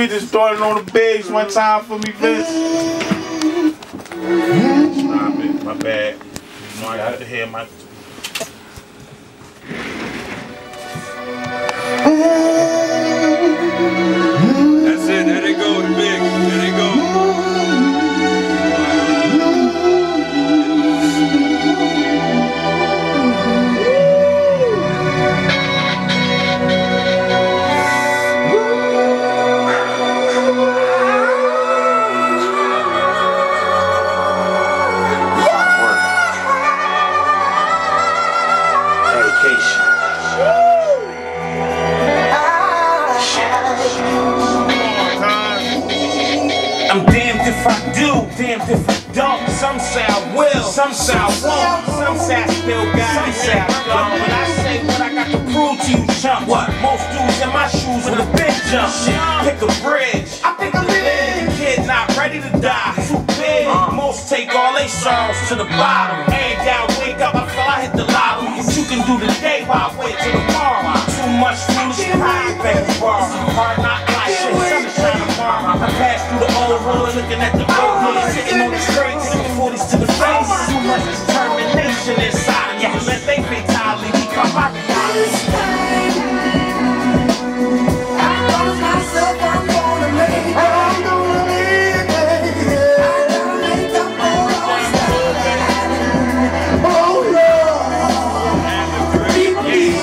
we just started on the bigs one time for me, Vince? Stop it, my bad. You know I got to hear my... That's it, there they go, the bigs, there they go. I'm damned if I do, damned if I don't. Some say I will, some say I won't. Some say I still got, some say I don't. But I say what I got to prove to you, chump. What? Most dudes in my shoes with a big jump. Pick a bridge, I pick a bridge. The kid not ready to die, too big. Most take all they sorrows to the bottom. Every day I wake up, I feel I hit the lotto. What you can do today while I wait till tomorrow. Too much foolish pride, baby, borrow. Hard not life, shit, sunshine tomorrow. I pass through the old world, looking at the old world, sitting on the streets, 40s to the face. Too much determination inside of me. Let they fatality become my reality. I promise myself I'm gonna make it. I'm gonna make it. I gotta make the most of it. Oh Lord, keep me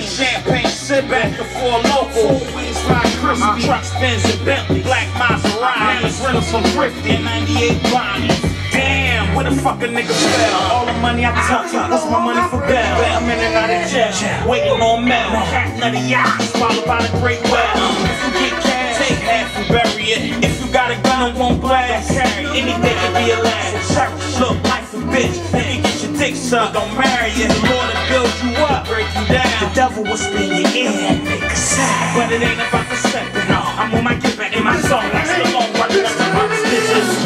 champagne sip back to Four Local. Wings fly crispy. Trucks, Benz, and Bentley. Black Maserati. Rentals from Thrifty. 98 Bonnie. Damn, where the fuck a nigga fell? All the money I took, what's my money for bail? I'm in and out of jail, waiting on mail. Cat nutty yacht, swallowed by the great well. If you get cash, take half and bury it. If you got a gun and won't blast, carry any day can be a last. Cherish, look, life a bitch. If you get your dick sucked, don't marry it. The Lord will build you up, break you down. The devil will spin you in, make a sound. But it ain't about the second, no. I'm on my get back in my zone. That's the long run, that's the box bitches.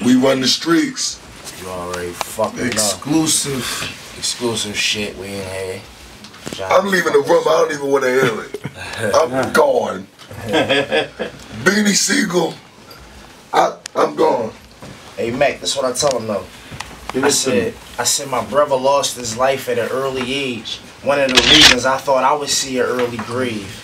We run the streets. You already fucking Exclusive shit we in here. I'm leaving the room. I don't even want to hear it. I'm gone. Beanie Siegel, I'm gone. Hey Mac, that's what I tell him though. I said my brother lost his life at an early age. One of the reasons I thought I would see an early grave.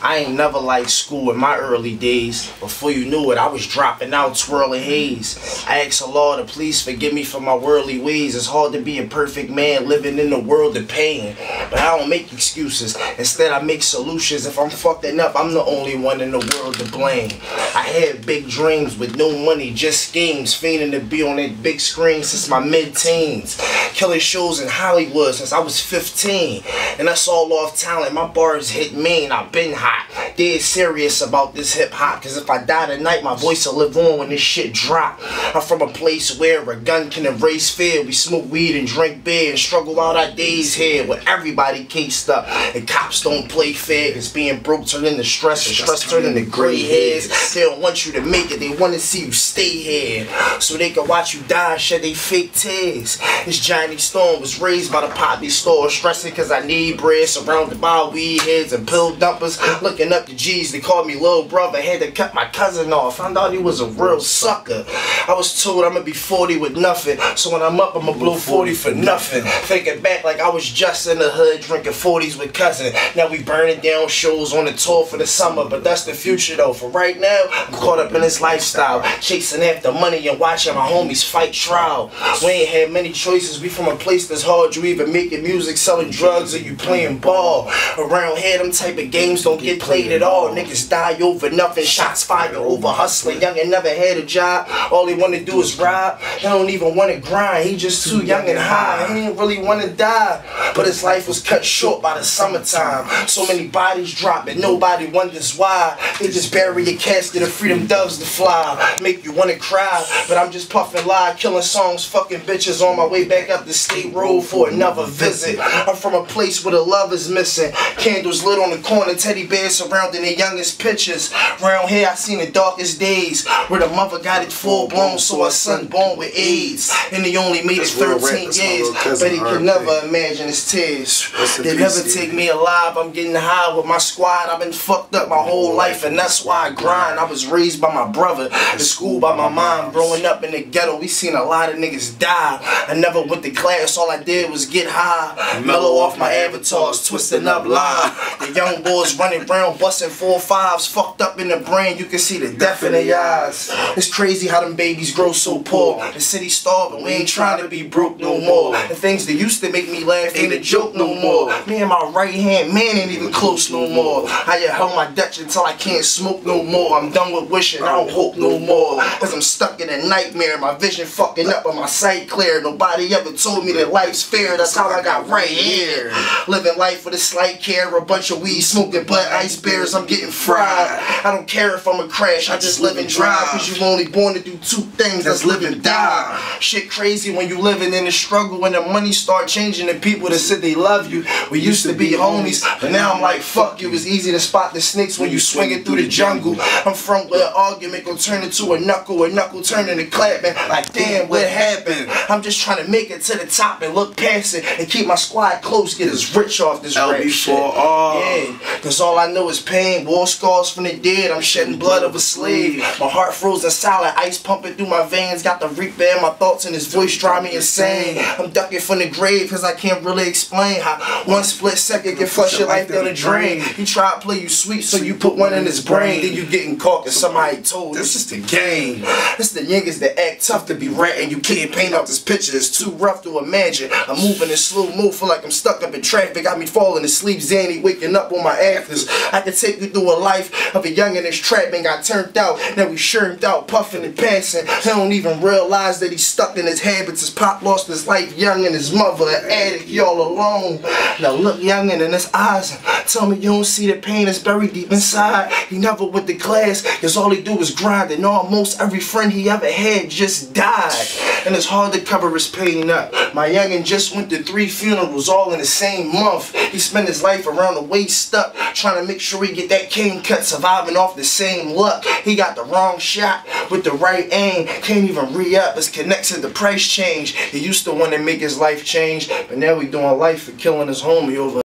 I ain't never liked school in my early days. Before you knew it, I was dropping out, twirling haze. I asked the Lord to please forgive me for my worldly ways. It's hard to be a perfect man living in a world of pain. But I don't make excuses. Instead, I make solutions. If I'm fucking up, I'm the only one in the world to blame. I had big dreams with no money, just schemes. Fiending to be on that big screen since my mid-teens. Killing shows in Hollywood since I was 15. And that's all off talent. My bars hit mean. I've been hot. Dead serious about this hip hop, cause if I die tonight, my voice will live on when this shit drop. I'm from a place where a gun can erase fear. We smoke weed and drink beer and struggle out our days here, where everybody cased up and cops don't play fair. Cause being broke turned into stress and stress turned into gray hairs. They don't want you to make it, they want to see you stay here, so they can watch you die and shed they fake tears. This Johnny Storm was raised by the poppy store, stressing cause I need bread, surrounded by weed heads and pill dumpers. Looking up to G's, they called me little brother. Had to cut my cousin off. Found out he was a real sucker. I was told I'ma be 40 with nothing, so when I'm up, I'ma blow 40 for nothing. Thinking back like I was just in the hood drinking 40s with cousin. Now we burning down shows on the tour for the summer, but that's the future though. For right now, I'm caught up in this lifestyle, chasing after money and watching my homies fight trial. We ain't had many choices. We from a place that's hard. You either making music, selling drugs, or you playing ball. Around here, them type of games don't get played at all. Niggas die over nothing, shots fired over hustling. Young and never had a job, all he wanna do is rob. He don't even wanna grind, he just too young and high. He ain't really wanna die, but his life was cut short by the summertime. So many bodies dropping, nobody wonders why. They just bury a casket of freedom doves to fly. Make you wanna cry, but I'm just puffing live, killing songs, fucking bitches on my way back up the state road for another visit. I'm from a place where the love is missing. Candles lit on the corner, teddy bear years surrounding the youngest pictures. Round here I seen the darkest days, where the mother got it full blown, so her son born with AIDS. And he only made it 13 years, but he could never imagine his tears. They never take me alive, I'm getting high with my squad. I've been fucked up my whole life, and that's why I grind. I was raised by my brother, in school by my mom. Growing up in the ghetto, we seen a lot of niggas die. I never went to class, all I did was get high. Mellow off my avatars, twisting up line. The young boys running around, busting 4-5s, fucked up in the brain, you can see the death in their eyes. It's crazy how them babies grow so poor. The city starving, we ain't trying to be broke no more. And things that used to make me laugh ain't a joke no more. Me and my right hand man ain't even close no more. I held my Dutch until I can't smoke no more. I'm done with wishing, I don't hope no more. Cause I'm stuck in a nightmare, my vision fucking up and my sight clear. Nobody ever told me that life's fair, that's how I got right here. Living life with a slight care, a bunch of weed smoking but ice bears, I'm getting fried. I don't care if I'm a crash, I just live and drive. Cause you only born to do two things, that's live and die. Shit crazy when you living in the struggle, when the money start changing and people that said they love you. We used to be homies, but now I'm like fuck you. It's easy to spot the snakes when you swinging through the jungle. I'm from where an argument gon' turn into a knuckle turn into clapping. Like damn, what happened? I'm just trying to make it to the top and look past it and keep my squad close, get us rich off this rap shit. Yeah, cause all I know is pain, war scars from the dead. I'm shedding blood of a slave. My heart frozen solid, ice pumping through my veins. Got the reaper in my thoughts and his voice drive me insane. I'm ducking from the grave cause I can't really explain how one split second can flush your life down the drain. He try to play you sweet so you put one in his brain. Then you getting caught cause somebody told you. This is the game. It's the niggas that act tough to be ratting. You can't paint out this picture, it's too rough to imagine. I'm moving in slow mo, feel like I'm stuck up in traffic. Got me falling asleep, Zanny waking up on my afters. I can take you through a life of a youngin' that's trapping. Got turned out, now we shirmed out, puffing and passing. He don't even realize that he's stuck in his habits. His pop lost his life young and his mother an addict, y'all alone. Now look youngin' in his eyes, tell me you don't see the pain that's buried deep inside. He never went to class, cause all he do is grind. And almost every friend he ever had just died. And it's hard to cover his pain up. My youngin' just went to 3 funerals all in the same month. He spent his life around the waist up, trying to make sure he get that cane cut, surviving off the same luck. He got the wrong shot with the right aim, can't even re-up, his connection to price change. He used to want to make his life change, but now he doing life for killing his homie over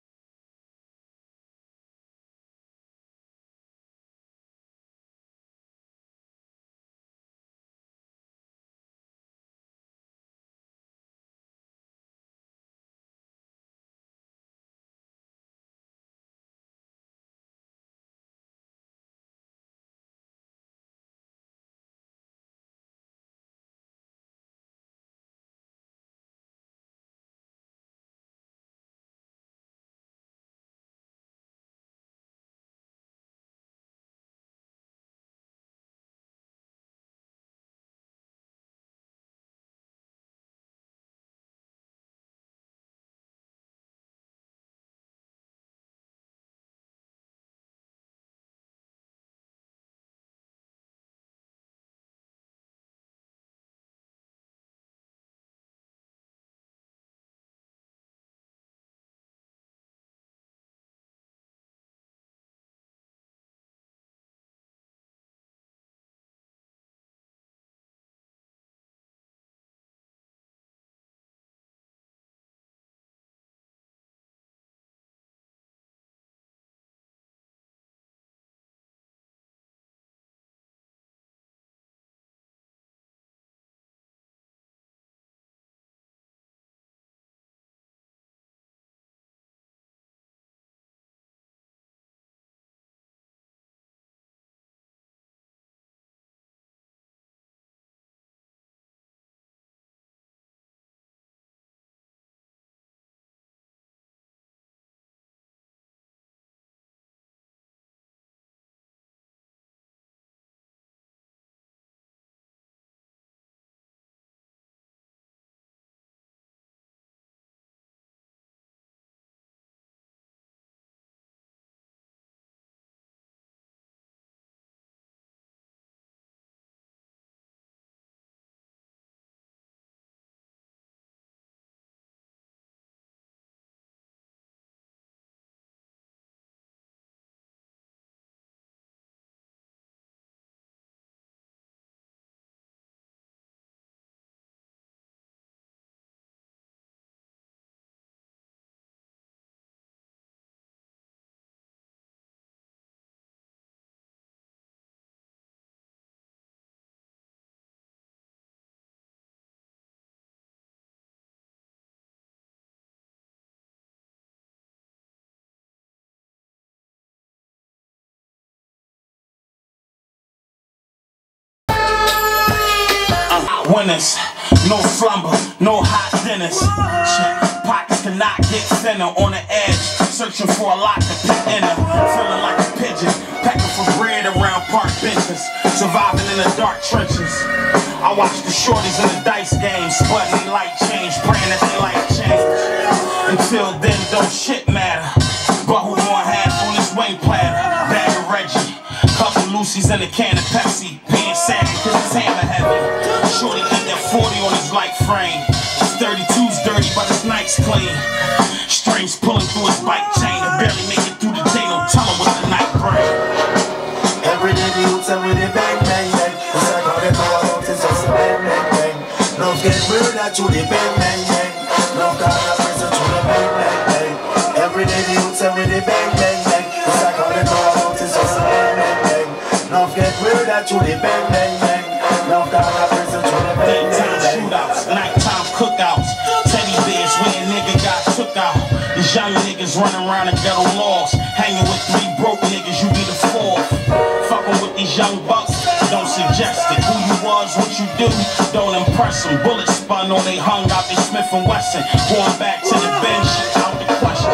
Winners, no slumber, no hot dinners. Pockets cannot get thinner on the edge. Searching for a lot to pick in her. Feeling like a pigeon, pecking for bread around park benches. Surviving in the dark trenches. I watch the shorties in the dice games, but they light change, praying that they life change. Until then, don't shit matter. But who gon' have on this wing platter? Bag of Reggie, couple Lucy's and a can of Pepsi. Being sad because it's hammer heavy. Shorty keep that 40 on his light frame. His 32's dirty, but his night's clean. Strings pulling through his bike chain. To barely make it through the day, no telling what the night bring. Every day the youths are with the bang bang bang. It's like how they go about it's just a bang bang bang. Love get murdered to the bang bang bang. Love got a prison to the bang bang bang. Every day the youths are with the bang bang bang. It's like how they go about it's just a bang bang bang. Love get murdered to the bang bang bang. Love got a prison to the bang bang Daytime bang. shootouts, nighttime cookouts. Teddy bears when a nigga got took out. These young niggas running around the ghetto lost. Hanging with 3 broke niggas, you be the 4th. Fucking with these young bucks, don't suggest it. Who you was, what you do, don't impress them. Bullets spun or they hung out they Smith & Wesson. Going back to the bench, out the question.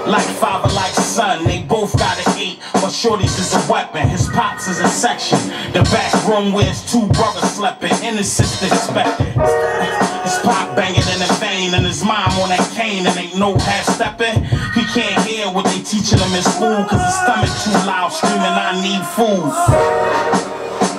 Like father, like son, they both got an 8. But Shorty's is a weapon, his pops is a section. The back room where his 2 brothers slept in, innocence expected. His pop banging in the vein and his mom on that cane and ain't no half stepping. He can't hear what they teaching him in school cause his stomach too loud screaming I need food.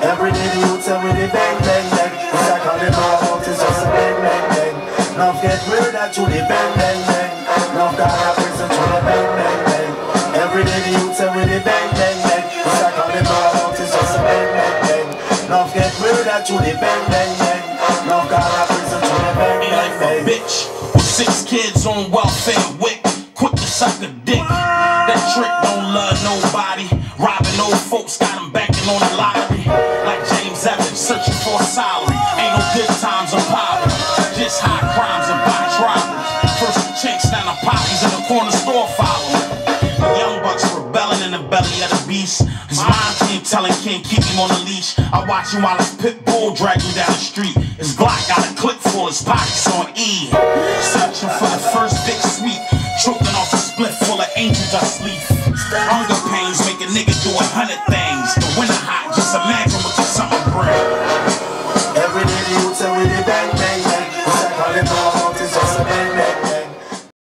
Every day the youths are with the bang bang bang. It's like how they go about it's just a bang bang bang. Love get murdered to the bang bang bang. Love got a prison to the bang bang bang. Every day the youths are with the bang bang bang. It's like how they go about it's just a bang bang bang. Love get murdered to the bang bang bang. Love got a prison to the bang Ain't bang like bang. a bitch with 6 kids on welfare wick. Quick to suck a dick. That trick don't love nobody. Robbing old folks got him banking on the lottery. Like James Evans searching for a salary. Ain't no good times or poverty. Just high crimes and botch robberies. First the chinks, now the poppies in the corner store following. The young bucks rebelling in the belly of the beast. His mom keep telling can't keep him on the leash. I watch him while his pit bull drag him down the street. His Glock got a clip full, his pockets on E. Searching for the first big sweep. Choking off a split full of angel dust leaf. Hunger pains make a nigga do 100 things.